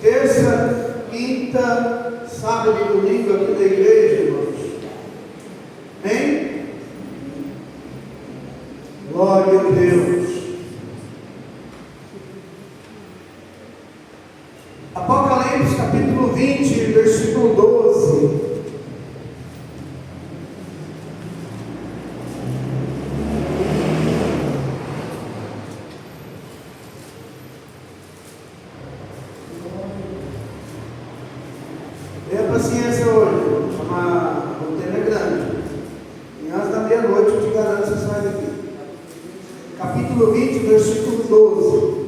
terça, quinta, sábado e domingo aqui da igreja, irmãos. Amém? Glória a Deus. Apocalipse capítulo 20, versículo 12. Tenha paciência hoje, a roteira é grande. E antes da meia-noite eu te garanto que você sai daqui. Capítulo 20, versículo 12.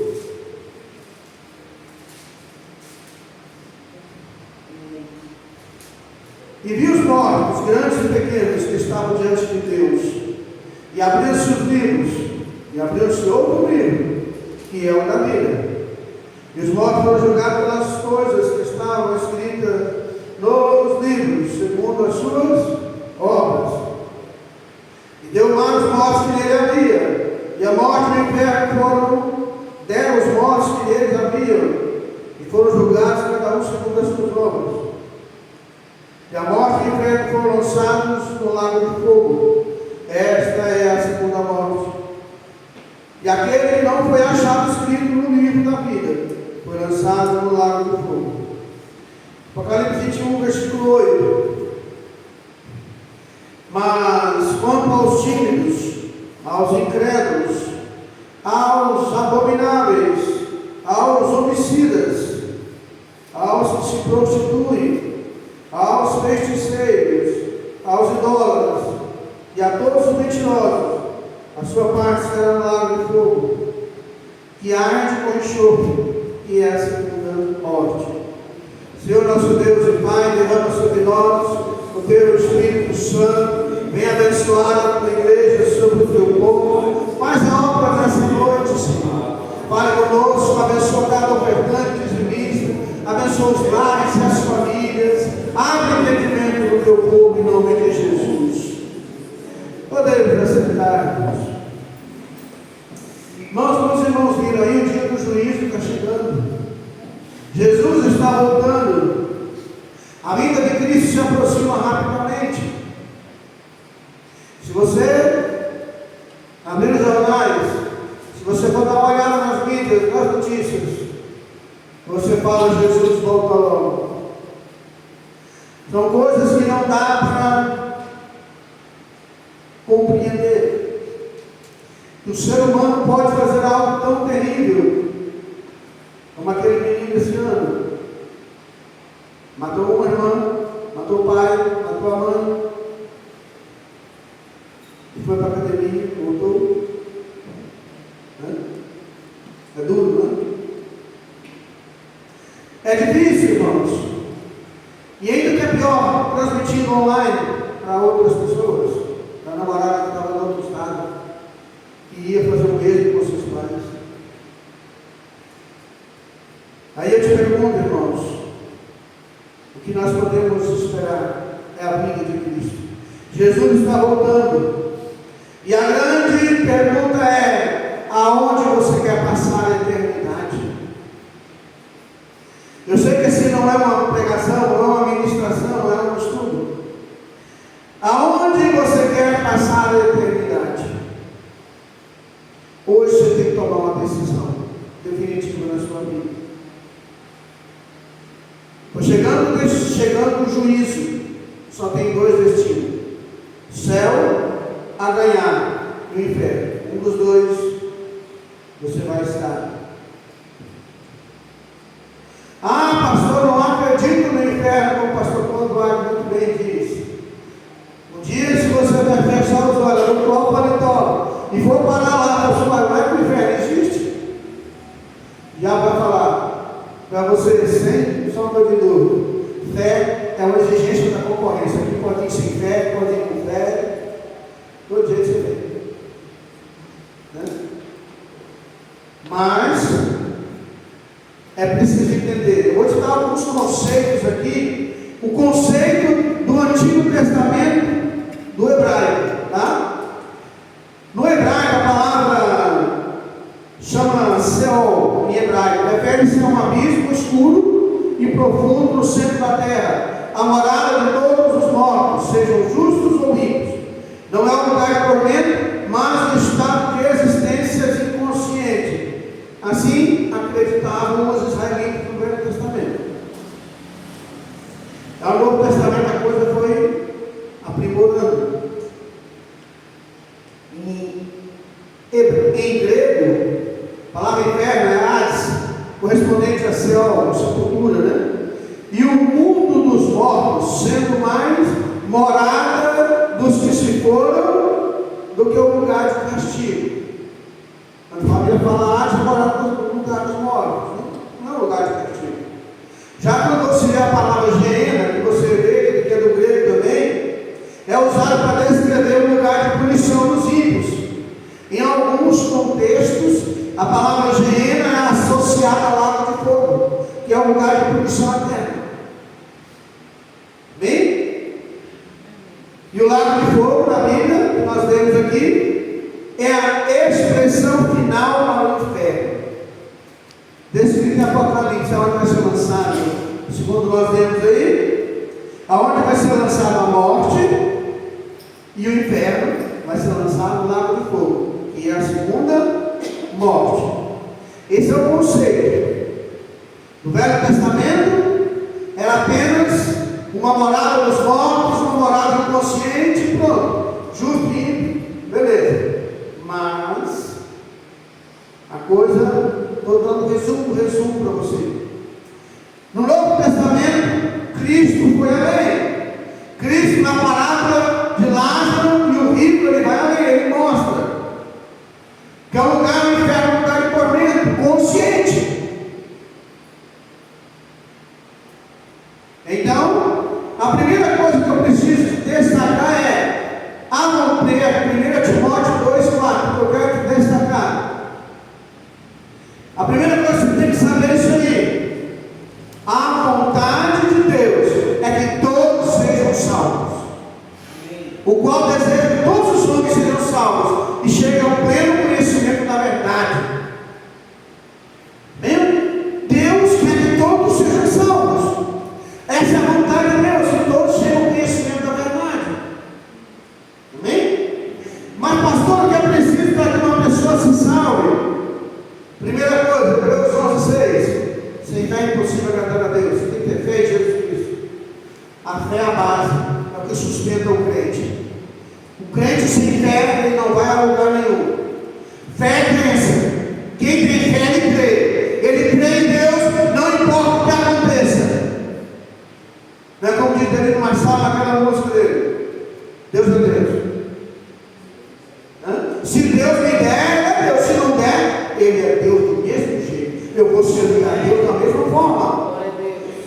E vi os mortos, grandes e pequenos, que estavam diante de Deus. E abriu-se os livros, e abriu-se outro livro, que é o da vida. E os mortos foram julgados pelas coisas que estavam escritas nos livros, segundo as suas obras. E deu mar os mortos que nele havia, e a morte e o inferno deram os mortos que neles haviam, e foram julgados cada um segundo as suas obras. E a morte e o inferno foram lançados no lago de fogo. Esta é a segunda morte. E aquele que não foi achado escrito no livro da vida foi lançado no lago de fogo. Apocalipse 21, versículo 8. Mas quanto aos tímidos, aos incrédulos, aos abomináveis, aos homicidas, aos que se prostituem, aos feiticeiros, aos idólatras e a todos os mentirosos, a sua parte será no lago de fogo, que arde com enxofre, que é a segunda morte. Senhor nosso Deus e Pai, derrama sobre nós o teu Espírito Santo, vem abençoar a tua igreja, sobre o teu povo, faz a obra nessa noite, Senhor. Fale conosco, abençoa cada ofertante, dizimista, abençoa os lares e as famílias, abre o entendimento do teu povo em nome de Jesus. Podemos aceitar, irmãos. Meus irmãos viram aí, o dia do juízo está chegando. Jesus está voltando. A vinda de Cristo se aproxima rapidamente. Se você abrir os jornais, se você for dar uma olhada nas mídias, nas notícias, você fala: Jesus volta logo. São coisas que não dá para compreender. Que o ser humano pode fazer algo tão terrível como aquele menino esse ano. Matou uma irmã, matou o pai, matou a mãe, e foi para a academia, voltou. É duro, não é? É difícil, irmãos. E ainda que é pior, transmitindo online para outras pessoas, para a namorada que estava no outro estado, que ia fazer o mesmo com seus pais. Aí eu te pergunto, irmãos, o que nós podemos esperar é a vinda de Cristo. Jesus está voltando. E a grande pergunta é: aonde você quer passar a eternidade? Eu sei que esse não é uma pregação, não é uma ministração, não é um estudo. Aonde você quer passar a eternidade? Hoje você tem que tomar uma decisão definitiva na sua vida. Chegando o juízo, só tem dois destinos: céu a ganhar e o inferno. Um dos dois você vai estar. Ah, pastor, não acredito no inferno, como o pastor Cláudio muito bem diz. Um dia, se você vai fechar os olhos, no qual paletó, e for parar lá, você vai para o inferno, existe? Já vai falar para você, sem sombra de dúvida: fé é uma exigência da concorrência. Aqui pode ir sem fé, pode ir com fé, todo jeito você vem. Né? Mas é preciso entender. Eu vou te dar alguns conceitos aqui. O conceito do Antigo Testamento do hebraico. Tá? No hebraico, a palavra chama Seol, em hebraico, refere-se a um abismo escuro e profundo no centro da terra, a morada de todos os mortos, sejam justos ou ricos. Não é um lugar de tormento, mas um estado de existência inconsciente. Assim acreditavam os israelitas no Velho Testamento. Ao Novo Testamento a coisa foi aprimorando. Em grego, a palavra inferno é Hades, correspondente a Seol, sepultura, né? E o mundo dos mortos sendo mais morada dos que se foram do que o lugar de castigo. A família fala Hades, morada no lugar dos mortos, né? Não é o lugar de castigo. Já quando você vê a palavra Geena, que você vê, que é do grego também, é usado para descrever o lugar de punição dos ímpios. Em alguns contextos, a palavra Geena é associada ao lago de fogo, que é o lugar de punição eterna. Bem? E o lago de fogo, na Bíblia, que nós lemos aqui, é a expressão final para o inferno. Descrito em Apocalipse, aonde vai ser lançado, segundo nós lemos aí, aonde vai ser lançada a morte e o inferno, vai ser lançado no lago de fogo, que é a segunda morte. Esse é o conceito. No Velho Testamento era apenas uma morada dos mortos, uma morada inconsciente, pronto, justo e ímpio, beleza. Mas a coisa, estou dando resumo para você. No Novo Testamento, Cristo foi além. Cristo, na parábola de Lázaro e o rico, ele vai além, ele mostra que é um lugar do inferno, um lugar de tormento, consciente. Então, a primeira coisa que eu preciso destacar é, a 1 Timóteo 2,4, que eu quero te destacar. A primeira coisa que você tem que saber é isso aí. A vontade de Deus é que todos sejam salvos, o qual deseja que todos os homens sejam salvos e cheguem ao pleno conhecimento da verdade. Bem? Deus quer que todos sejam salvos. Essa é a vontade de Deus, que todos cheguem ao conhecimento da verdade. Amém? Mas pastor, o que é preciso para que uma pessoa se salve? Primeira coisa, Hebreus 11:6. Sem fé é impossível agradar a Deus. Você tem que ter fé em Jesus Cristo. A fé é a base, é o que sustenta o crente. O crente sem fé, ele não vai a lugar nenhum. Fé é crença. Quem tem fé, ele crê. Ele crê em Deus, não importa o que aconteça. Não é como diz ele numa sala, naquela música dele. Deus é Deus. Se Deus me der, é Deus. Se não der, Ele é Deus do mesmo jeito. Eu vou servir a Deus da mesma forma.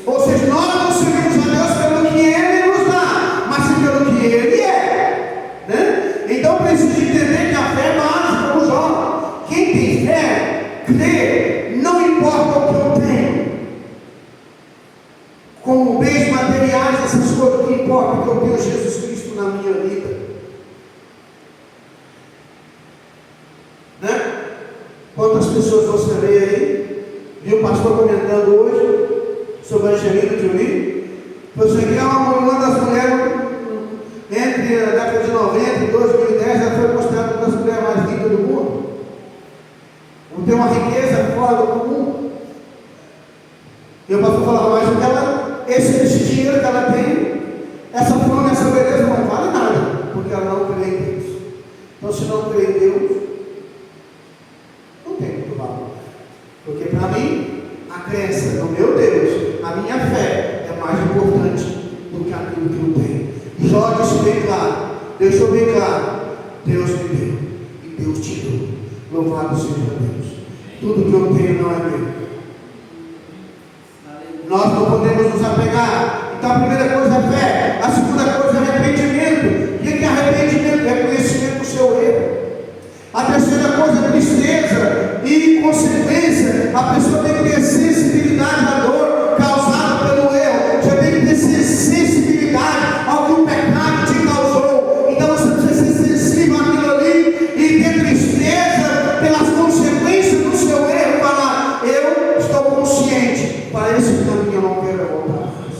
Ou seja, nós não servimos a Deus pelo que Ele nos dá, mas sim pelo que Ele é. Né? Então precisa entender que a fé é básica, como Jó. Quem tem fé, crê, não importa o que eu tenho. Como bens materiais, essas coisas, o que importa é que eu tenho Jesus Cristo na minha vida. Né? Quantas pessoas você vê aí? Viu o pastor comentando hoje sobre a Angelina Jolie? Você que é uma das mulheres, entre a década de 90 e 2010, ela foi considerada uma das mulheres mais ricas do mundo. Tem uma riqueza fora do comum. E o pastor falava, mas o que ela, esse dinheiro que ela tem, essa fama, essa beleza não vale nada, porque ela não crê em Deus. Então, se não crê em Deus, não tem muito valor. Porque para mim, a crença no meu Deus, a minha fé, é mais importante do que aquilo que eu tenho. Jó disse bem claro, deixou bem claro, Deus me deu e Deus te deu. Louvado seja Deus. Tudo que eu tenho não é meu. Nós não podemos nos apegar. Então a primeira coisa é fé, a segunda coisa é arrependimento. O que é arrependimento? É reconhecimento do seu erro. A terceira coisa é tristeza e, em consequência, a pessoa tem que ter sensibilidade à dor causada pelo erro. Você tem que ter sensibilidade ao que o pecado te causou. Então você precisa ser sensível àquilo ali e ter tristeza pelas consequências do seu erro. Falar, eu estou consciente. para esse caminho eu não quero voltar mais.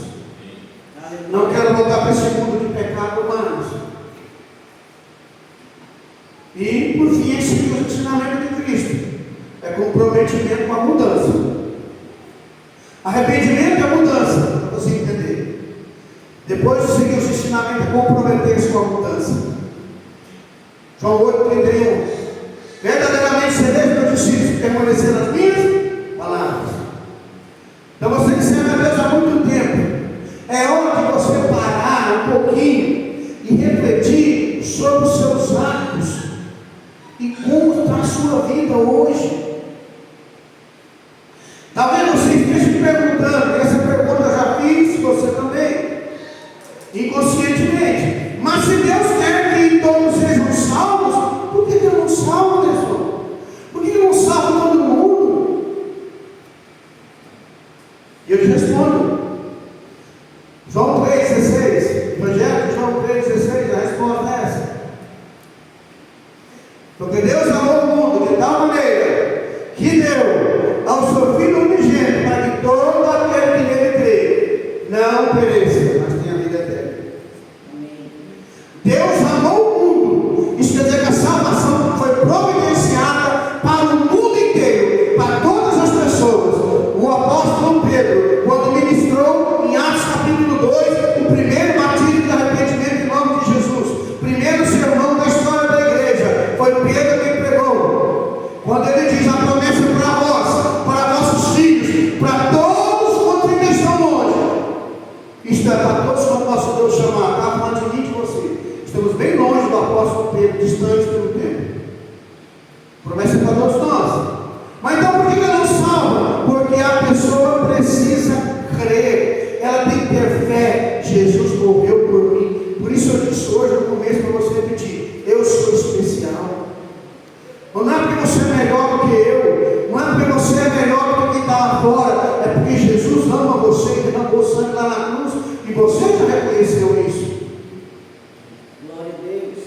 Não quero voltar para esse mundo de pecado mais. E, por fim, esse é o ensinamento de Cristo. É comprometimento com a mudança. Arrependimento é mudança, para você entender. Depois de seguir os ensinamentos, comprometer-se com a mudança. João 8,31. Verdadeiramente sereis meus discípulos, permanecer nas minhas palavras. Então você que serve a Deus há muito tempo, é hora de você parar um pouquinho e refletir sobre os seus atos e como está a sua vida hoje. Talvez você esteja me perguntando, e essa pergunta eu já fiz, você também, inconscientemente. Mas se Deus quer que todos sejam salvos, por que Deus não salva, pessoal? Por que Ele não salva todo mundo? E eu te respondo. João 3,16, Evangelho de João 3,16, a resposta é essa. Porque Deus amou o mundo de tal maneira que deu ao seu Filho unigênito para que todo aquele que nele crê não pereça, mas tenha vida eterna. Deus amou o mundo. Isso quer dizer que a salvação foi providenciada para o mundo inteiro, para todas as pessoas. O apóstolo Pedro, quando ministrou em Atos capítulo 2, o primeiro batismo de arrependimento em nome de Jesus, primeiro sermão da história da igreja, foi Pedro quem pregou. Quando ele diz a promessa para vós, para vossos filhos, para todos quanto ainda estão longe. Isto é para todos quando nosso Deus chamar. Está falando de mim e de você. Estamos bem longe do apóstolo Pedro, distantes pelo tempo. Promessa para todos nós. Mas então por que ele não salva? Porque a pessoa precisa crer. Ela tem que ter fé. Jesus morreu por mim. Por isso eu disse hoje no começo para você repetir: eu sou especial. Não é porque você é melhor do que eu, não é porque você é melhor do que quem está lá fora, é porque Jesus ama você e derramou sangue lá na cruz, e você já reconheceu isso. Glória a Deus.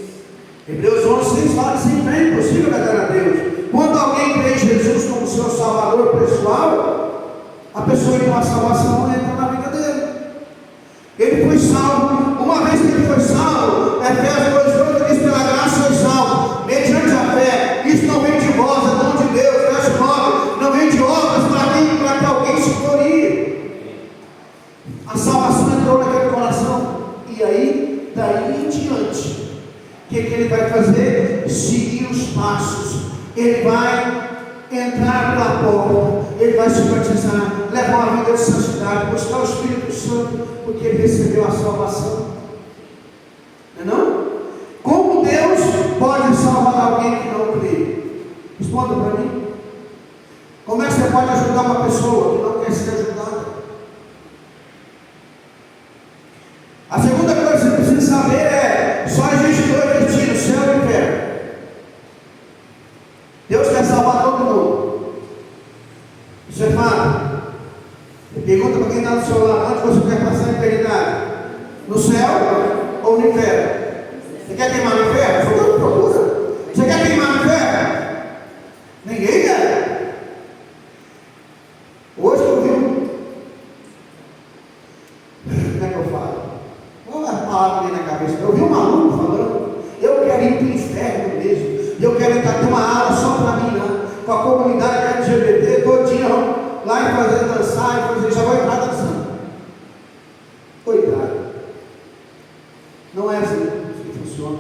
Hebreus 11,6 fala que sempre é impossível agradar a Deus. Quando alguém crê em Jesus como seu Salvador pessoal, a pessoa então a salvação entra na vida dele. Ele foi salvo. Uma vez que ele foi salvo, Efésios 2,8 diz: pela graça sois salvos, mediante a fé. Isso não vem de vós, é dom de Deus. Verso 9: não vem de obras para que alguém se glorie. A salvação entrou naquele coração. E aí, daí em diante, o que ele vai fazer? Seguir os passos. Ele vai entrar pela porta, ele vai se batizar, levar uma vida de santidade, buscar o Espírito Santo, porque ele recebeu a salvação. Não é não? Como Deus pode salvar alguém que não crê? Responda para mim. Como é que você pode ajudar uma pessoa que não quer ser ajudada? A segunda coisa que você precisa saber é: só existe dois destinos, céu e inferno. Deus quer salvar todo mundo. Isso é fato. Pergunta para quem está do seu lado: onde você quer passar a eternidade? No céu ou no inferno? Você quer queimar no inferno? Foi o que procura. Você quer queimar no inferno? Ninguém quer. Hoje eu vi como é que eu falo? Qual é a palavra ali na cabeça? Eu vi um maluco falando: eu quero ir para o inferno mesmo. Eu quero ter uma aula só para mim, não. Com a comunidade LGBT, todinha, lá e fazer dançar, e fazer, já vou entrar dançando. Coitado. Não é assim que funciona.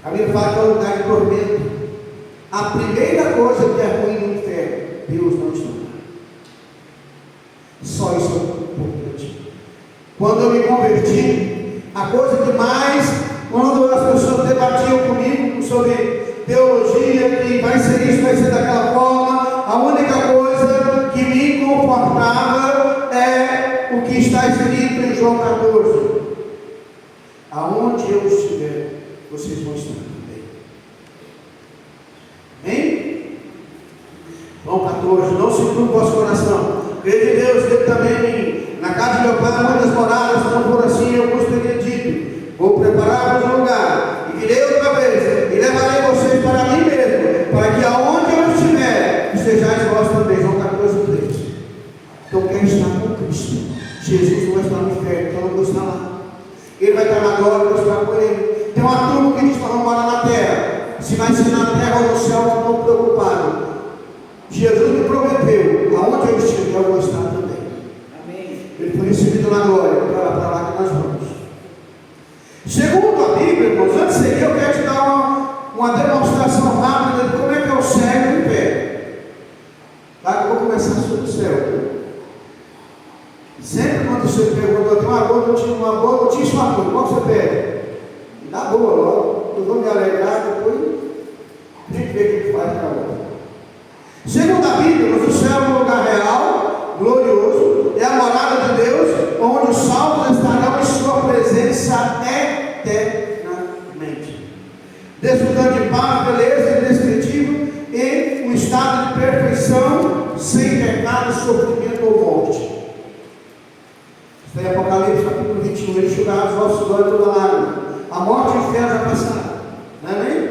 A Bíblia fala que é um lugar de tormento. A primeira coisa que é ruim no inferno, Deus não está lá. Só isso é importante. Quando eu me converti, a coisa que mais, quando as pessoas debatiam comigo sobre teologia, que vai ser isso, vai ser daquela forma, a única coisa que me confortava é o que está escrito em João 14: aonde eu estiver, vocês vão estar também. Amém? João 14: não se turbe o vosso coração, crê em Deus, crê também em mim. Na casa de meu pai há muitas moradas, se não for assim, eu vos teria dito: vou preparar-vos um lugar, e virei outra vez, e levarei vocês para mim mesmo, para que aonde eu estiver, estejais estáis vós também, João 14:3. Então eu quero estar com Cristo. Jesus não vai estar no inferno, então eu vou estar lá. Ele vai estar na glória, eu vou estar com Ele. Tem uma turma que diz para não morar na terra. Se vai ser na terra ou no céu, eu não estou preocupado. Jesus me prometeu, aonde eu estiver, eu vou estar também. Amém. Ele foi recebido na glória, para lá que nós vamos. Segundo a Bíblia, irmãos, antes de seguir, eu quero te dar uma demonstração rápida de como é que é o cego em pé. Lá que eu vou começar sobre o céu. Sempre quando você pergunta, eu tenho uma boa notícia, uma coisa, qual você pede? Dá boa logo, eu vou me alegrar, depois a gente vê o que faz na hora. Segundo a Bíblia, mas o céu é um lugar real, glorioso, é a morada de Deus, onde os salvos estarão em sua presença eternamente, desfrutando de paz, beleza, indescritível, em um estado de perfeição, sem pecado, sofrimento ou morte. Está em Apocalipse capítulo 21, ele enxugará os vossos olhos toda lágrima. A morte e o inferno já passaram. Não é nem?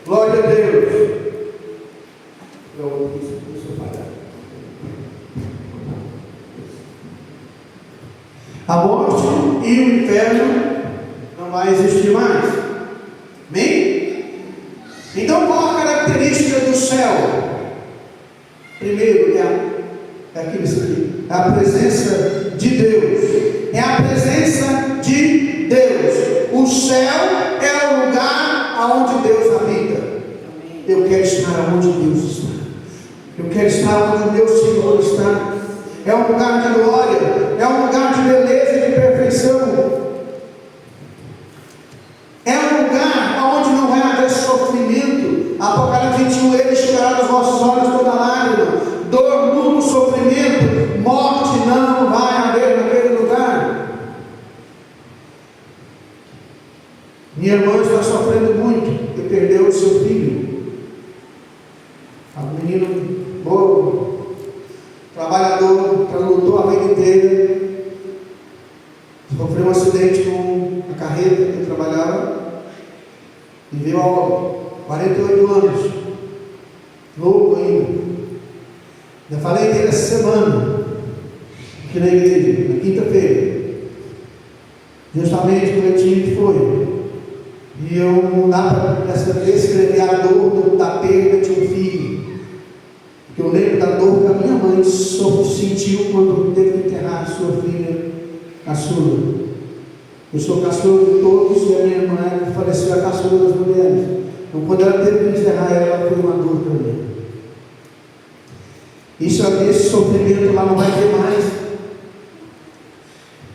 Glória a Deus. A morte e o inferno não vai existir mais. Amém? Então qual a característica do céu? Primeiro, é a presença de Deus. É a presença de Deus. O céu é o lugar onde Deus habita. Eu quero estar onde Deus está. Eu quero estar onde o meu Senhor está. É um lugar de glória, é um lugar de beleza e de perfeição. É um lugar onde não vai haver sofrimento. Apocalipse 21, ele enxugará dos vossos olhos toda lágrima. Dor, luto, sofrimento, morte não vai haver naquele lugar. Minha irmã está sofrendo muito, porque perdeu o seu filho. Um menino bom, trabalhador, lutou a vida inteira, sofreu um acidente com a carreta que ele trabalhava e veio a óbito, 48 anos, louco ainda. Já falei dele essa semana, aqui na igreja, na quinta-feira, justamente quando eu tinha que foi. E eu não dá para descrever a dor da perda de um filho. Porque eu lembro da dor que a minha mãe sentiu quando teve que enterrar a sua filha caçula. Eu sou caçula de todos e a minha irmã faleceu a caçula das mulheres. Então quando ela teve que enterrar ela, foi uma dor para mim. Esse sofrimento lá não vai ter mais.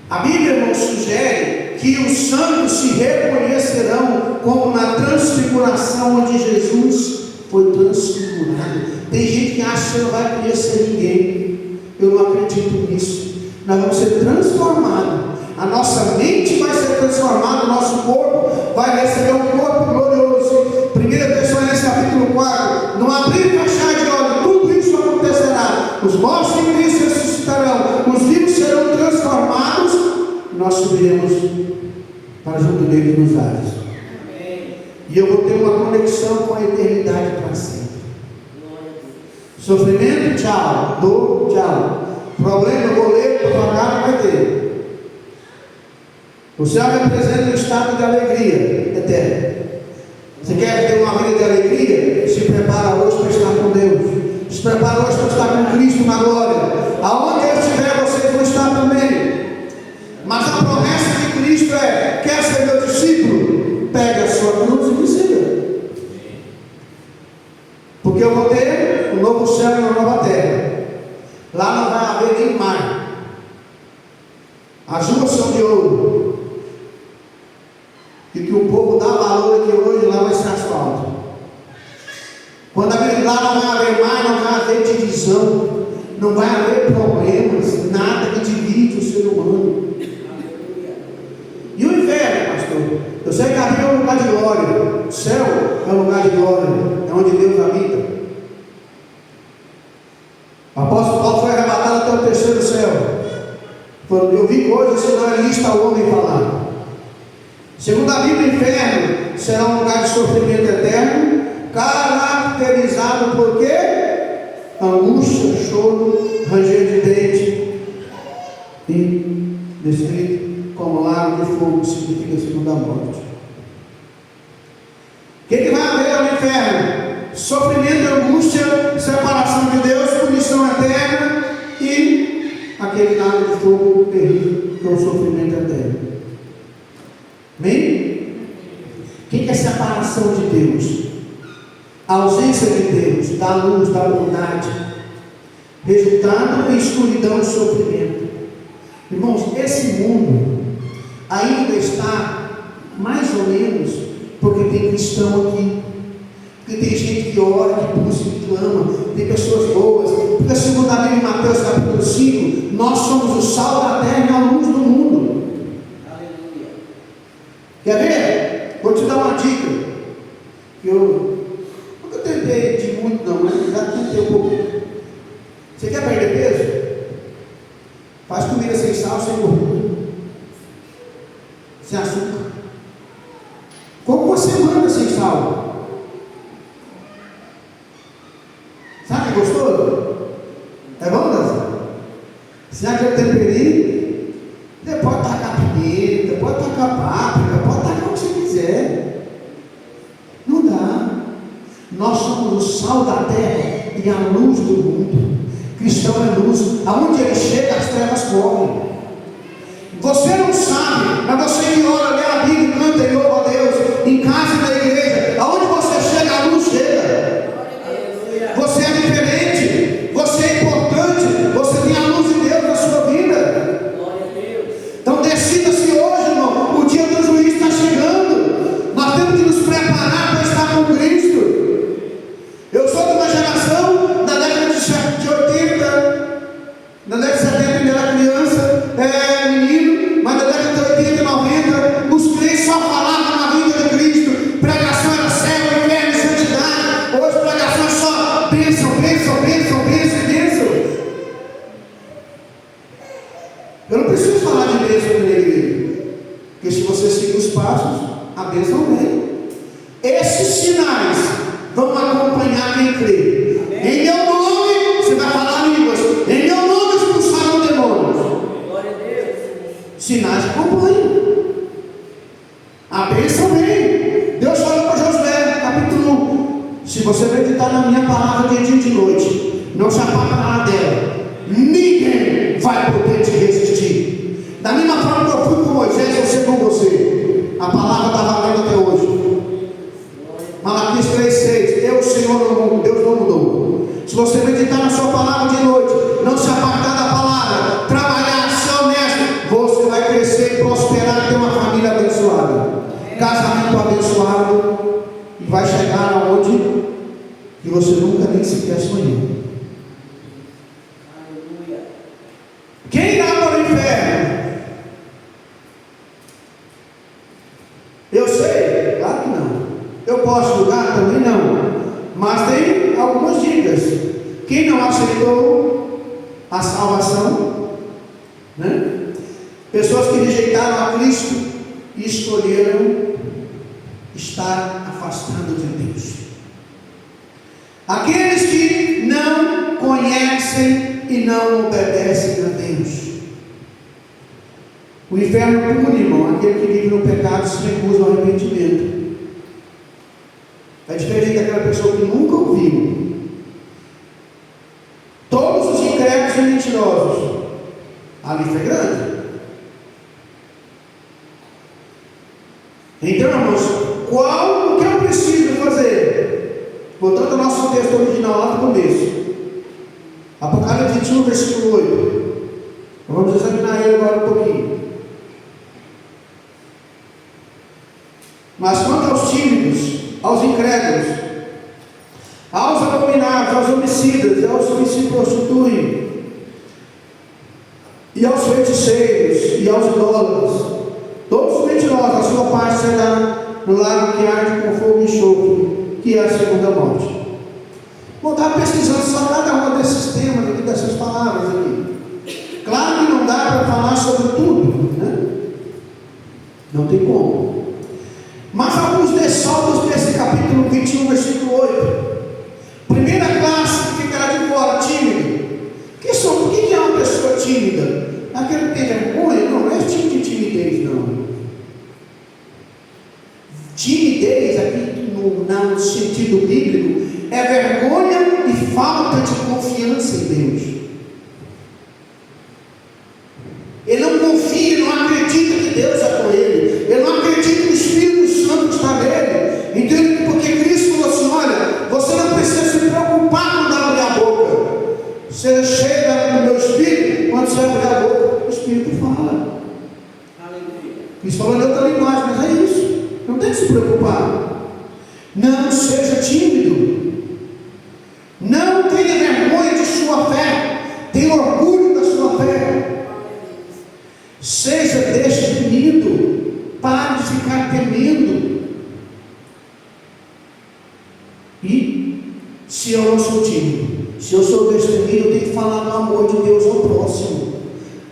A Bíblia nos sugere que os santos se reconhecerão como na transfiguração onde Jesus foi transfigurado. Tem gente que acha que você não vai conhecer ninguém. Eu não acredito nisso. Nós vamos ser transformados. A nossa mente vai ser transformada, o nosso corpo vai receber um corpo glorioso. 1 Tessalonicenses capítulo 4, no abrir e fechar de olhos, tudo isso acontecerá. Os mortos em Cristo ressuscitarão, os vivos serão transformados, e nós subiremos para junto dele nos ares. E eu vou ter uma conexão com a eternidade para sempre. Sofrimento, tchau. Dor, tchau. Problema, boleto para pagar, não vai ter. O céu representa um estado de alegria eterna. Você quer ter uma vida de alegria? Se prepara hoje para estar com Deus. Se prepara hoje para estar com Cristo na glória. Aonde Ele estiver, vocês vão estar também. Mas a promessa de Cristo é: quer ser meu discípulo? Pegue a sua cruz e me siga. Porque eu vou ter um novo céu e uma nova terra. Lá não vai haver nem mar. As ruas são de ouro. E que o povo dá valor aqui hoje, lá vai ser asfalto. Quando lá não vai haver mar, não vai haver divisão, não vai haver problemas, nada que divide o ser humano. E o inferno, pastor? Eu sei que a Bíblia é um lugar de glória. O céu é um lugar de glória, é onde Deus habita. O apóstolo Paulo foi arrebatado até o terceiro céu. Eu vi coisas que não é lista ao homem falar. Segundo a Bíblia, o inferno será um lugar de sofrimento eterno, caracterizado por quê? angústia, choro, ranger de dente, e descrito como lago de fogo, que significa a segunda morte. O que vai haver no inferno? Sofrimento, angústia, separação de Deus, punição eterna e aquele lago de fogo terrível, que é o sofrimento eterno. Amém? O que é separação de Deus? A ausência de Deus, da luz, da bondade, resultado em escuridão e sofrimento. Irmãos, esse mundo ainda está mais ou menos, porque tem cristão aqui, porque tem gente que ora, que busca, que clama, tem pessoas boas, porque segundo a Bíblia em Mateus capítulo 5, nós somos o sal da terra e a luz do mundo. Aleluia. Quer ver? Vou te dar uma dica, que eu nunca tentei de muito não, mas já tentei um pouquinho. Você quer perder peso? Faz comida sem sal, sem gordura, sem açúcar. Como uma semana sem sal. Sabe que é gostoso? É bom, Deus? Se aquele temperinho, você pode tacar pimenta, pode tacar páprica, pode tacar o que você quiser. Não dá. Nós somos o sal da terra e a luz do mundo. Cristão é luz. Aonde ele chega, as trevas correm. Você não sabe, mas você que ora, lê a Bíblia, canta e louva a Deus, em casa e na igreja, aonde você chega, a luz chega. Você é diferente, você é importante, você tem a luz de Deus na sua vida. Então decida-se hoje, irmão, o dia do juízo está chegando. Nós temos que nos preparar para estar com Cristo. Eu sou de uma geração da década de 80, na década de 70 eu era criança, menino, mas na década de 80 e 90, os crentes só falavam na vida de Cristo, pregação era céu, inferno e santidade. Hoje pregação é só bênção, bênção, bênção, bênção, bênção. Eu não preciso falar de bênção na igreja, porque se você seguir os passos, a bênção vem. Esses sinais vão acompanhar quem crê. Em meu nome você vai falar línguas, em meu nome expulsarão demônios. Glória a Deus. Sinais acompanham. A bênção vem. Deus falou para Josué, capítulo 1: se você meditar na minha palavra de dia e de noite, não se apartará dela, ninguém vai poder te resistir. Da mesma forma que eu fui com Moisés, eu sei com você. A palavra está valendo até hoje. Malaquias 3,6: eu, Senhor, não mudo, Deus não mudou. Se você meditar na sua palavra de noite, não se apartar da palavra, trabalhar, ser honesto, você vai crescer, prosperar e ter uma família abençoada, casamento abençoado, e vai chegar aonde que você nunca nem sequer sonhou. Quem irá para o inferno? Eu sei? Claro que não. Eu posso julgar? Também não. Mas tem algumas dicas. Quem não aceitou a salvação, né? Pessoas que rejeitaram a Cristo e escolheram estar afastando de Deus. Aqueles que não conhecem e não obedecem a Deus. O inferno pune, irmão, aquele que vive no pecado e se recusa ao arrependimento. É diferente daquela pessoa que nunca ouviu. Todos os incrédulos e mentirosos. A lista é grande. Então, irmãos, o que eu preciso fazer? Voltando ao nosso texto original lá no começo. Apocalipse 21, versículo 8. Vamos examinar ele agora um pouquinho. Mas quanto aos tímidos, aos incrédulos, aos abomináveis, aos homicidas, aos que se prostituem, e aos feiticeiros, e aos idólatras, todos os mentirosos, a sua parte será no lago que arde com fogo e enxofre, que é a segunda morte. Vou estar pesquisando só cada um desses temas aqui, dessas palavras aqui. Claro que não dá para falar sobre tudo, né? Não tem como. Mas alguns ressaltos desse capítulo 21, versículo 8. Primeira classe que ficará de fora: no sentido bíblico, é vergonha e falta de confiança em Deus. Ele não confia, ele não acredita que Deus é com ele, ele não acredita que o Espírito Santo está nele. Então, porque Cristo falou assim: olha, você não precisa se preocupar quando abrir a boca. Você chega no meu Espírito, quando você abrir a boca, o Espírito fala. Isso falou em outra linguagem, mas é isso. Não tem que se preocupar. Não seja tímido. Não tenha vergonha de sua fé. Tenha orgulho da sua fé. Seja destemido. Pare de ficar temendo. E se eu não sou tímido, se eu sou destemido, eu tenho que falar do amor de Deus ao próximo.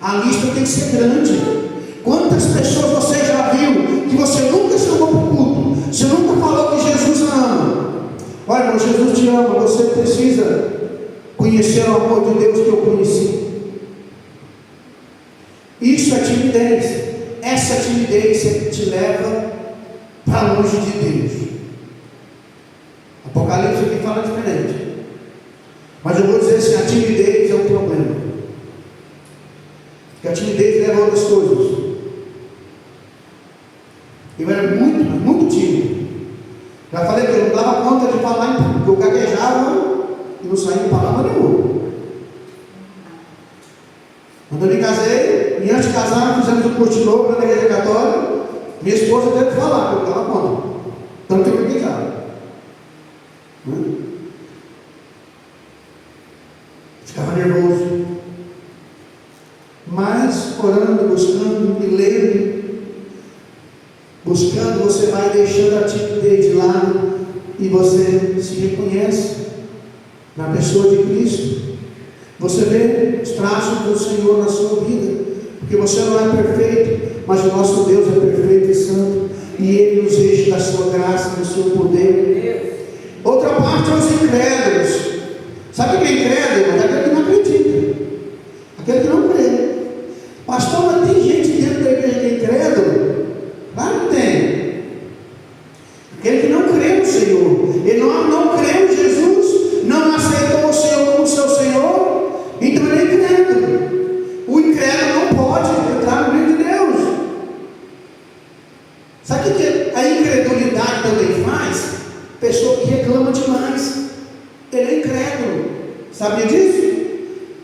A lista tem que ser grande. Quantas pessoas você já viu que você nunca chamou para o culto, você nunca falou que Jesus ama? Olha, irmão, Jesus te ama, você precisa conhecer o amor de Deus que eu conheci. Isso é timidez. Essa timidez te leva para longe de Deus. Apocalipse aqui fala diferente. Mas eu vou dizer assim: a timidez é um problema. Porque a timidez leva a outras coisas. Eu era muito tímido. Já falei que eu não dava conta de falar em público. Eu gaguejava e não saía palavra nenhuma. Quando eu me casei, e antes de casar, fizemos um curso novo na igreja católica. Minha esposa teve que falar, porque eu dava conta. Tanto que eu gaguejava. Ficava nervoso. Mas orando, buscando e lendo, buscando, você vai deixando a timidez de lado e você se reconhece na pessoa de Cristo. Você vê os traços do Senhor na sua vida, porque você não é perfeito, mas o nosso Deus é perfeito e santo, e Ele nos enche da sua graça, do seu poder. Outra parte é os incrédulos. Sabe o que é incrédulo? É aquele que não acredita, aquele que não crê. Pastor, mas tem gente dentro da igreja que é incrédulo? Claro que tem. Aquele que não crê no Senhor, ele não crê em Jesus, não aceitou o Senhor como seu Senhor, então ele é incrédulo. O incrédulo não pode entrar no reino de Deus. Sabe o que a incredulidade também faz? Pessoa que reclama demais. Ele é incrédulo. Sabia disso?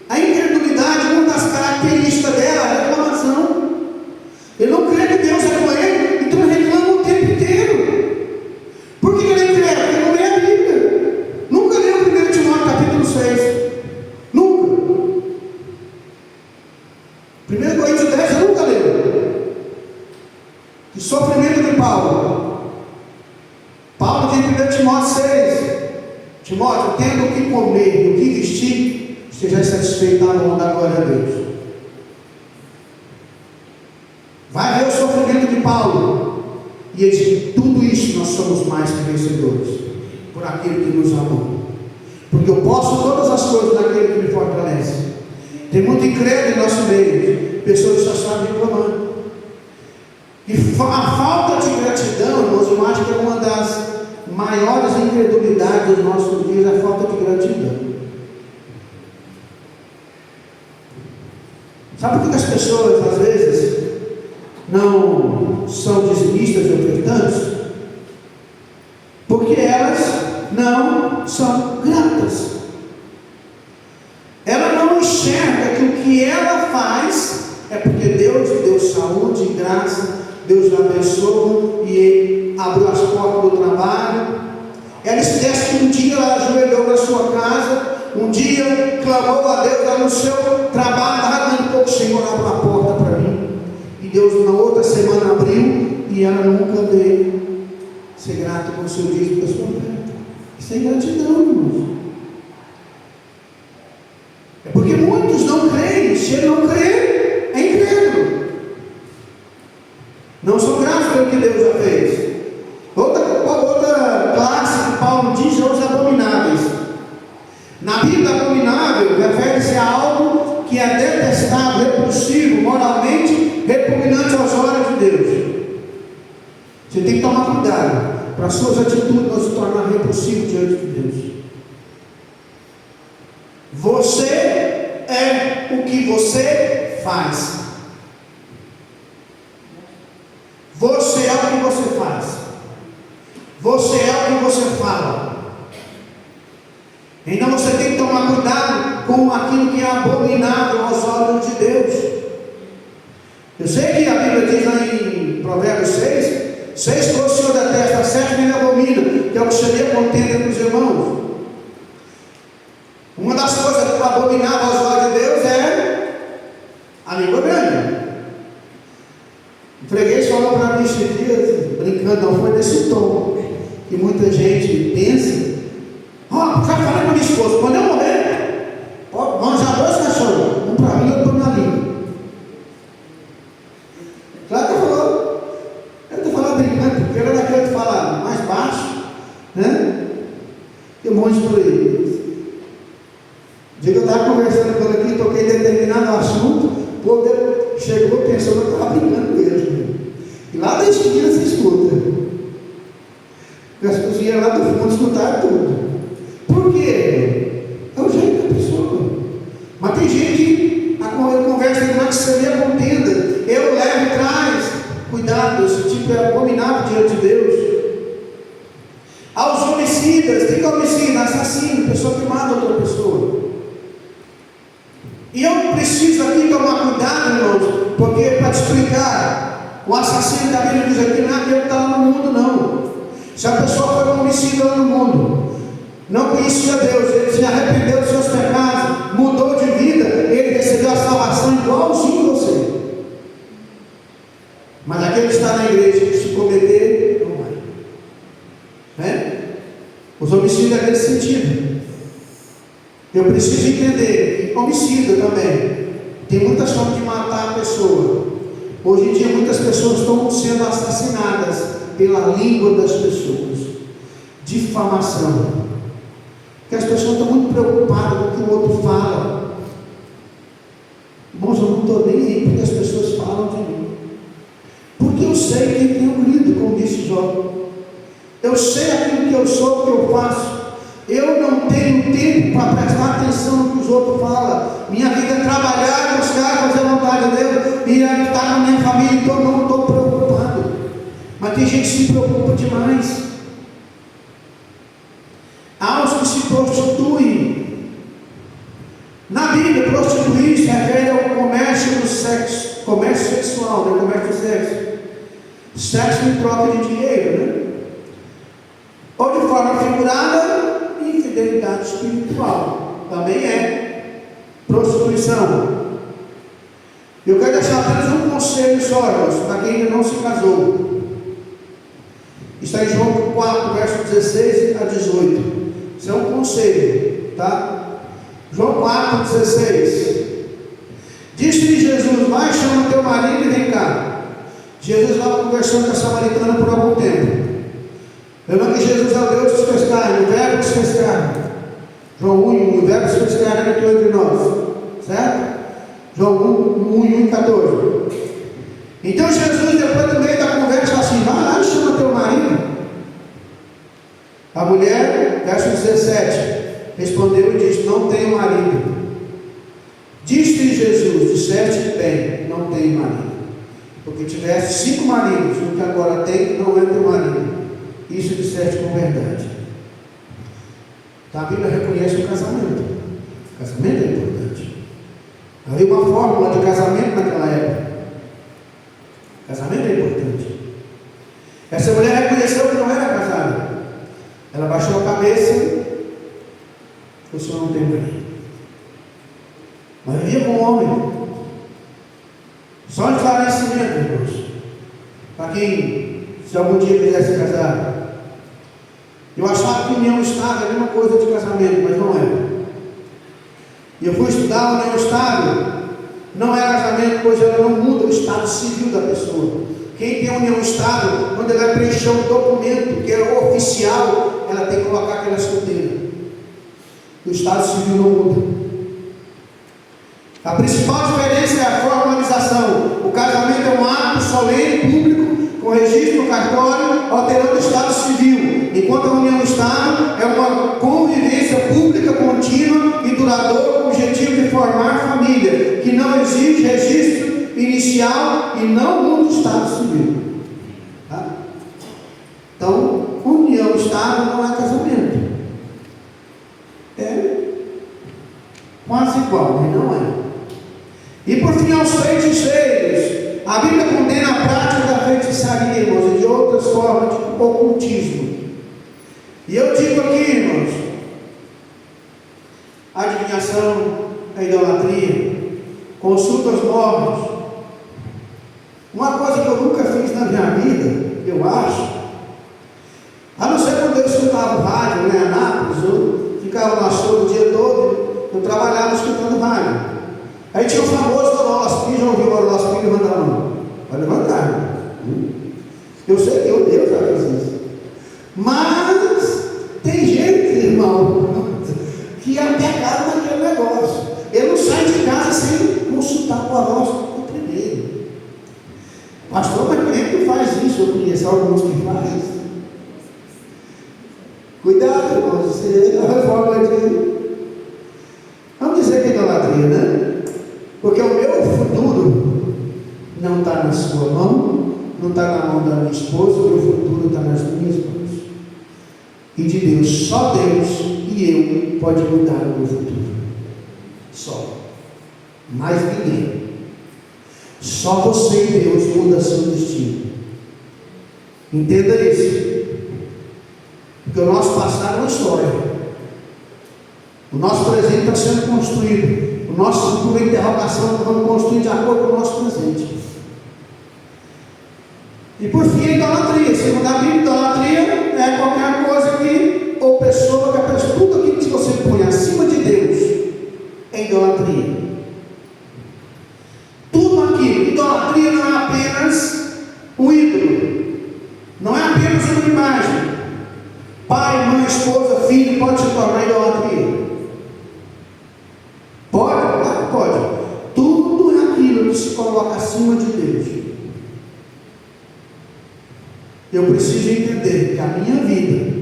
A incredulidade, uma das características dela é a reclamação. Ele não crê que Deus é com ele, então ele reclama o tempo inteiro. Por que ele é incrédulo? Porque ele não lê a Bíblia. Nunca leu o 1 Timóteo capítulo 6. Nunca. 1 Coríntios 10 ele nunca leu. Que sofrimento de Paulo. Paulo tem 1 Timóteo 6. Timóteo, tendo o que comer e o que vestir, esteja satisfeito na mão da glória a Deus. Vai ver o sofrimento de Paulo. E ele diz: tudo isso nós somos mais que vencedores, por aquele que nos amou. Porque eu posso todas as coisas naquele que me fortalece. Tem muito incrédulo em nosso meio, pessoas que só sabem reclamar. E a falta de gratidão, irmãos, eu acho que é uma das maiores incredulidades dos nossos dias, é a falta de gratidão. Sabe por que as pessoas, às vezes, não são dizimistas e ofertantes? Porque elas não são gratas. Ela não enxerga que o que ela faz é porque Deus deu saúde e graça, Deus a abençoa e Ele abriu as portas do trabalho. Ela esquece que um dia ela ajoelhou na sua casa, um dia clamou a Deus lá no seu trabalho, estava dando pouco: Senhor, abre a porta para mim. E Deus na outra semana abriu e ela nunca veio ser grata com o seu dízimo da sua oferta. Isso é ingratidão, irmãos. É porque muitos não creem. Se ele não crê, é incrédulo. Não são gratos pelo que Deus já fez. Outra classe que Paulo diz são os abomináveis. Na Bíblia, abominável refere-se a algo que é detestável, repulsivo, moralmente repugnante aos olhos de Deus. Você tem que tomar cuidado para as suas atitudes não se tornar impossível diante de Deus. Você é o que você faz. Você é o que você faz. Você é o que você fala. Então você tem que tomar cuidado com aquilo que é abominável aos olhos de Deus. Eu sei que a Bíblia diz lá em Provérbios 6 que o Senhor detesta, a sétima ele abomina, que é o que seria contenda entre os irmãos. Uma das coisas abomináveis aos olhos de Deus é a língua grande. O freguês falou para mim esses dias, brincando, não foi desse tom, que muita gente pensa, já falei para minha esposa, quando eu morrer, vamos já 2 cachorros, um para mim e outro para minha língua. Claro que eu estou falando brincando, porque ele é daquele que fala mais baixo, né? Tem um monte por aí. Diga, eu estava conversando com ele aqui, toquei determinado assunto, o povo chegou pensando que eu estava brincando mesmo. E lá da esquina você escuta. As cozinhas lá do fundo escutaram tudo. Por quê? É o jeito da pessoa. Mas tem gente que a conversa de que seria contenda. Eu levo e traz. Cuidado, esse tipo é abominável diante de Deus. Aos homicidas, tem que homicida, assassino, pessoa que mata outra pessoa. E eu preciso aqui tomar cuidado, irmãos, porque para te explicar, o assassino da Bíblia diz aqui, não é aquele que está lá no mundo, não. Se a pessoa foi um homicida lá no mundo, não conhecia Deus, ele se arrependeu dos seus pecados, mudou de vida, ele recebeu a salvação igualzinho a você. Mas aquele que está na igreja, que se cometer, não vai. Né? Os homicidas é nesse sentido. Eu preciso entender que homicida também tem muitas formas de matar a pessoa. Hoje em dia muitas pessoas estão sendo assassinadas pela língua das pessoas. Difamação. Porque as pessoas estão muito preocupadas com o que o outro fala. Irmãos, eu não estou nem aí porque as pessoas falam de mim. Porque eu sei quem tenho lido, como disse Jó. Eu sei aquilo que eu sou, o que eu faço. Eu não tenho tempo para prestar atenção no que os outros falam. Minha vida é trabalhar, buscar, fazer a vontade de Deus e estar com a minha família, então eu não estou preocupado. Mas tem gente que se preocupa demais. Há os que se prostituem. Na Bíblia, prostituir se refere ao comércio do sexo, comércio sexual, né? Comércio do sexo. Sexo em troca de dinheiro, né? Ou de forma figurada, infidelidade espiritual. Também é prostituição. Eu quero deixar apenas um conselho só, para quem ainda não se casou. Está em João 4, verso 16 a 18. Isso é um conselho, tá? João 4, 16. Disse-lhe Jesus: vai, chama teu marido e vem cá. Jesus estava conversando com a samaritana por algum tempo. Lembrando que Jesus é o Deus que se fez carne, o verbo que se fez carne. João 1, o verbo que se fez carne habitou entre nós. Certo? João 1 e 14. Então Jesus, depois do meio da conversa, assim: vai lá e chama teu marido. A mulher, verso 17, respondeu e disse: não tenho marido. Disse-lhe Jesus: disseste bem, não tenho marido. Porque tivesse 5 maridos, o que agora tem não é teu marido. Isso disseste com verdade. Então a Bíblia reconhece o casamento. O casamento é importante. Havia uma fórmula de casamento naquela época. O casamento é importante. Essa mulher reconheceu que não era casada. Ela baixou a cabeça. O senhor não tem marido. Mas vivia com um homem. Só um esclarecimento, irmãos. Para quem, se algum dia quisesse casar. Eu achava que união estável é a mesma coisa de casamento, mas não é. E eu fui estudar a união estável. Não é casamento, pois ela não muda o estado civil da pessoa. Quem tem união estável, quando ela vai preencher um documento que é oficial, ela tem que colocar aquela solteira. O estado civil não muda. A principal diferença é a formalização. O casamento é um ato solene público, com registro no cartório, alterando o estado civil. enquanto a união estável é uma convivência pública contínua e duradoura com o objetivo de formar família, que não exige registro inicial e não muda o estado civil. Tá? Então, união estável não é casamento. É quase igual, mas não é. E por fim, aos feiticeiros. A Bíblia condena a prática da feitiçaria, irmãos, e de outras formas de ocultismo. E eu digo aqui, irmãos, adivinhação, a idolatria, consulta aos mortos. Uma coisa que eu nunca fiz na minha vida, eu acho, a não ser quando eu escutava o rádio, né, Anápolis, eu ficava na show o dia todo, eu trabalhava escutando rádio. Aí tinha o famoso Orospi, já ouviu o Orospi? Levanta a mão. Vai levantar. Eu sei que Deus já fez isso. Mas tem gente, irmão, que é apegado naquele negócio. Ele não sai de casa sem consultar o horóscopo primeiro. Pastor, mas quem é que faz isso? Eu conheço alguns que fazem. Cuidado, irmão, você é a reforma de... Vamos dizer que é idolatria, né? Porque o meu futuro não está na sua mão, não está na mão da minha esposa, o meu futuro está nas minhas mãos. E de Deus, só Deus e eu pode mudar o meu futuro. Só. Mais ninguém. Só você e Deus muda seu destino. Entenda isso. Porque o nosso passado é uma história. O nosso presente está sendo construído. O nosso futuro é interrogação, nós vamos construir de acordo com o nosso presente. E por fim, a idolatria. Segundo a Bíblia, idolatria é qualquer coisa que, ou pessoa, tudo aquilo que você põe acima de Deus é idolatria. Tudo aquilo. Idolatria não é apenas um ídolo, não é apenas uma imagem. Pai, mãe, esposa, filho pode se tornar idolatria. Pode? Pode. Tudo é aquilo que se coloca acima de Deus. Eu preciso entender que a minha vida,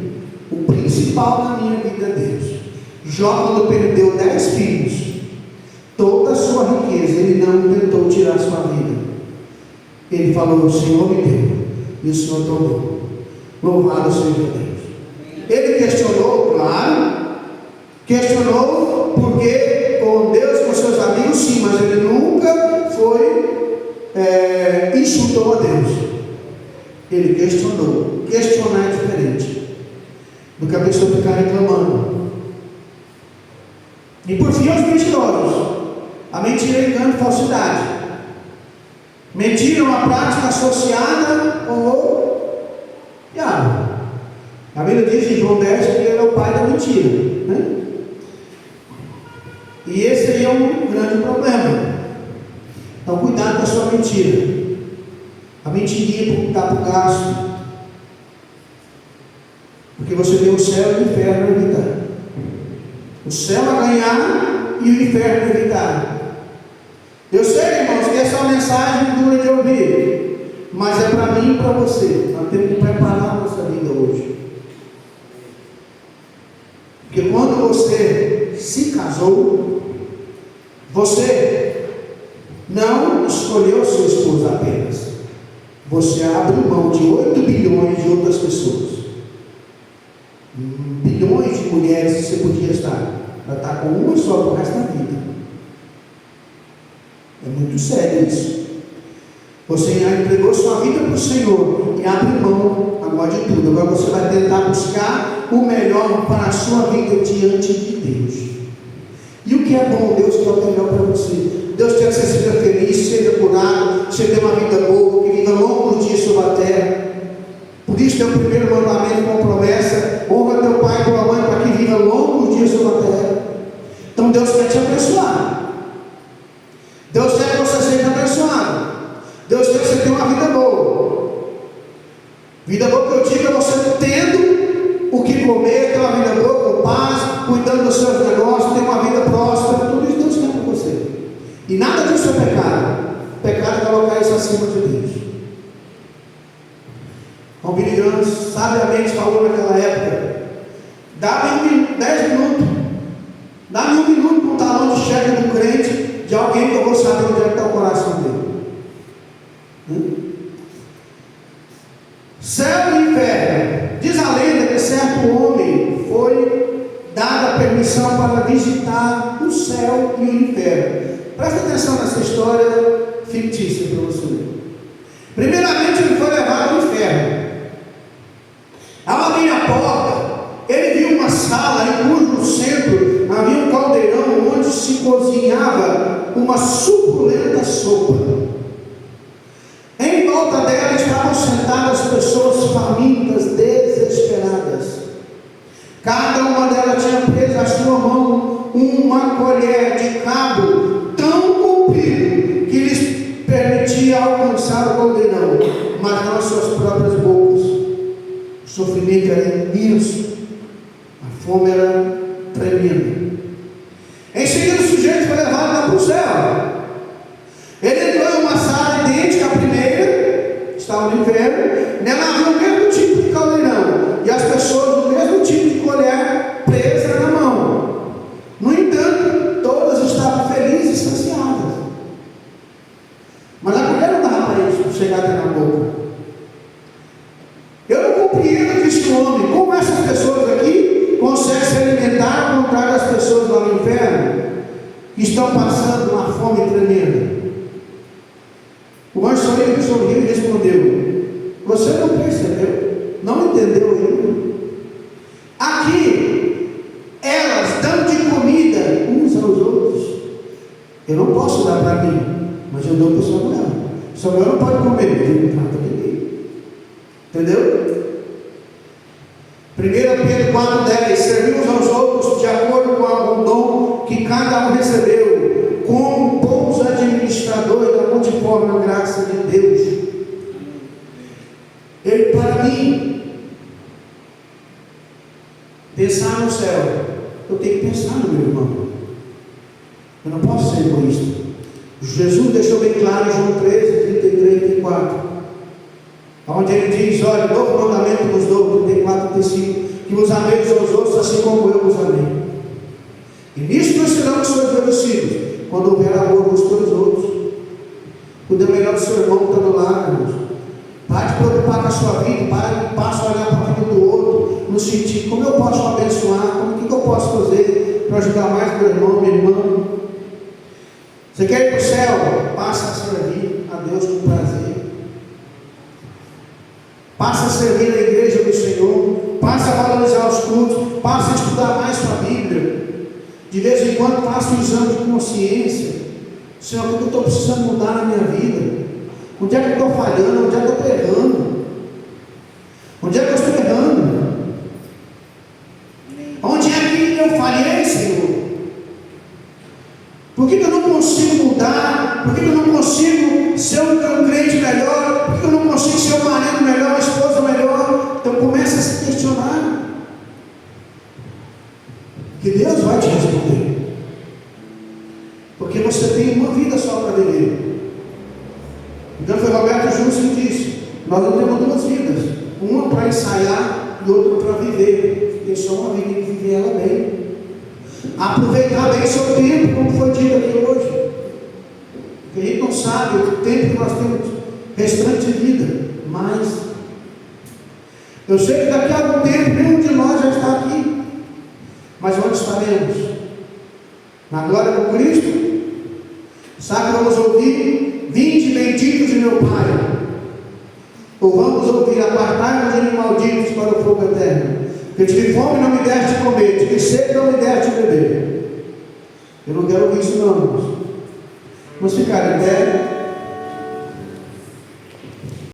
o principal da minha vida é Deus. Jó, quando perdeu 10 filhos, toda a sua riqueza, ele não tentou tirar a sua vida. Ele falou: o Senhor me deu e o Senhor tomou. Louvado seja Deus. Ele questionou, claro, questionou porque com Deus, com seus amigos, sim, mas ele nunca insultou a Deus. Ele questionou. Questionar é diferente do que a pessoa ficar reclamando. E por fim, os mentirosos. A mentira é engano e falsidade. Mentira é uma prática associada ao diabo. A Bíblia diz em João 10 que ele é o pai da mentira, né? E esse aí é um grande problema. Então cuidado com a sua mentira. A mentirinha está para o gasto. Porque você tem o céu e o inferno a evitar. O céu a ganhar e o inferno a evitar. Eu sei, irmãos, que essa mensagem dura de ouvir, mas é para mim e para você. Nós temos que preparar a nossa vida hoje. Porque quando você se casou, você não escolheu seu esposo apenas. Você abre mão de 8 bilhões de outras pessoas. Bilhões de mulheres que você podia estar. Para estar com uma só para o resto da vida. É muito sério isso. Você já entregou sua vida para o Senhor e abre mão agora de tudo. Agora você vai tentar buscar o melhor para a sua vida diante de Deus. E o que é bom, Deus quer o melhor para você. Deus quer que você seja feliz, seja curado, você tenha uma vida boa, que viva longos dias sobre a terra. Por isso é o primeiro mandamento com promessa: honra teu pai e tua mãe para que viva longos dias sobre a terra. Então Deus quer te abençoar. Deus quer que você seja abençoado. Deus quer que você tenha uma vida boa. Vida boa que eu digo é você tendo o que comer, ter uma vida boa, com paz, cuidando dos seus negócios, ter uma vida próspera. Tudo isso Deus quer para você. E nada disso é pecado. Pecado é colocar isso acima de Deus. O Billy Graham sabiamente falou naquela época: dá-me 10 minutos, dá-me 1 minuto com um talão de cheque do crente, de alguém que eu vou saber onde é que está o coração dele. Céu e inferno. Diz a lenda que certo homem foi dada a permissão para visitar o céu e o inferno. Presta atenção nessa história fictícia para você ler. Primeiramente, ele foi levado ao inferno. Ao abrir a porta, ele viu uma sala em cujo centro havia um caldeirão onde se cozinhava uma suculenta sopa. Em volta dela estavam sentadas pessoas famintas, desesperadas. Cada uma delas tinha preso à sua mão uma colher de cabo tão comprido que lhes permitia alcançar o caldeirão, mas não as suas próprias bocas. O sofrimento era imenso, a fome era tremenda. Em seguida, o sujeito foi levado lá para o céu. Ele entrou em uma sala idêntica à primeira, estava no inferno. Nela havia o mesmo tipo de caldeirão e as pessoas do mesmo tipo de colher presa na mão. No entanto, todas estavam felizes e saciadas. Mas a colher não dava para eles chegar até na boca. Eu não compreendo, disse o homem, como essas pessoas aqui conseguem se alimentar ao contrário das pessoas lá no inferno, que estão passando uma fome tremenda. O anjo sorriu e respondeu: você não percebeu? Não entendeu ainda? Aqui, elas dão de comida uns aos outros. Eu não posso dar para mim, mas eu dou para o Samuel. Samuel não pode comer, ele não trata de mim. Entendeu? 1 Pedro 4,10: servimos aos outros de acordo com o dom que cada um recebeu, como bons administradores da multiforme graça de Deus. Ele, para mim, pensar no céu, eu tenho que pensar no meu irmão. Eu não posso ser egoísta. Jesus deixou bem claro em João 13, 33 e 34, onde ele diz: olha, novo mandamento nos dou, 34 e 35, que vos ameis aos outros assim como eu vos amei. E nisto nós seremos seus meus discípulos, quando houver amor uns pelos outros. Cuida melhor do seu irmão que está do lado, irmãos. Pare de preocupar com a sua vida, pare de olhar para a vida do outro, no sentido, como eu posso abençoar, o que eu posso fazer para ajudar mais meu irmão, minha irmã. Você quer ir para o céu? Passa a servir a Deus com prazer. Passa a servir a igreja do Senhor. Passa a valorizar os cultos. Passa a estudar mais sua Bíblia. De vez em quando faça um exame de consciência. Senhor, o que eu estou precisando mudar na minha vida? Onde é que eu estou falhando? Onde é que eu estou errando? Onde é que eu estou errando? Onde é que eu falhei, Senhor? Por que eu não consigo mudar? Por que eu não consigo ser um crente melhor? Por que eu não consigo ser um marido melhor, uma esposa melhor? Então começa a se questionar. Que Deus vai te responder. Porque você tem uma vida só para viver. Então foi Roberto Justo que disse: nós não temos duas vidas, uma para ensaiar e outra para viver. Tem só uma vida e viver ela bem. Aproveitar bem seu tempo, como foi dito aqui hoje. Porque a gente não sabe o tempo que nós temos restante de vida. Mas eu sei que daqui a algum tempo nenhum de nós já está aqui. Mas onde estaremos? Na glória com Cristo? Sabe, vamos ouvir: vinde benditos de meu Pai. Ou vamos ouvir: apartai-nos de mim, malditos, para o fogo eterno. Que tive fome e não me deste de comer, tive sede e não me deste de beber. Eu não quero ouvir isso não, irmãos. Vamos ficar em pé.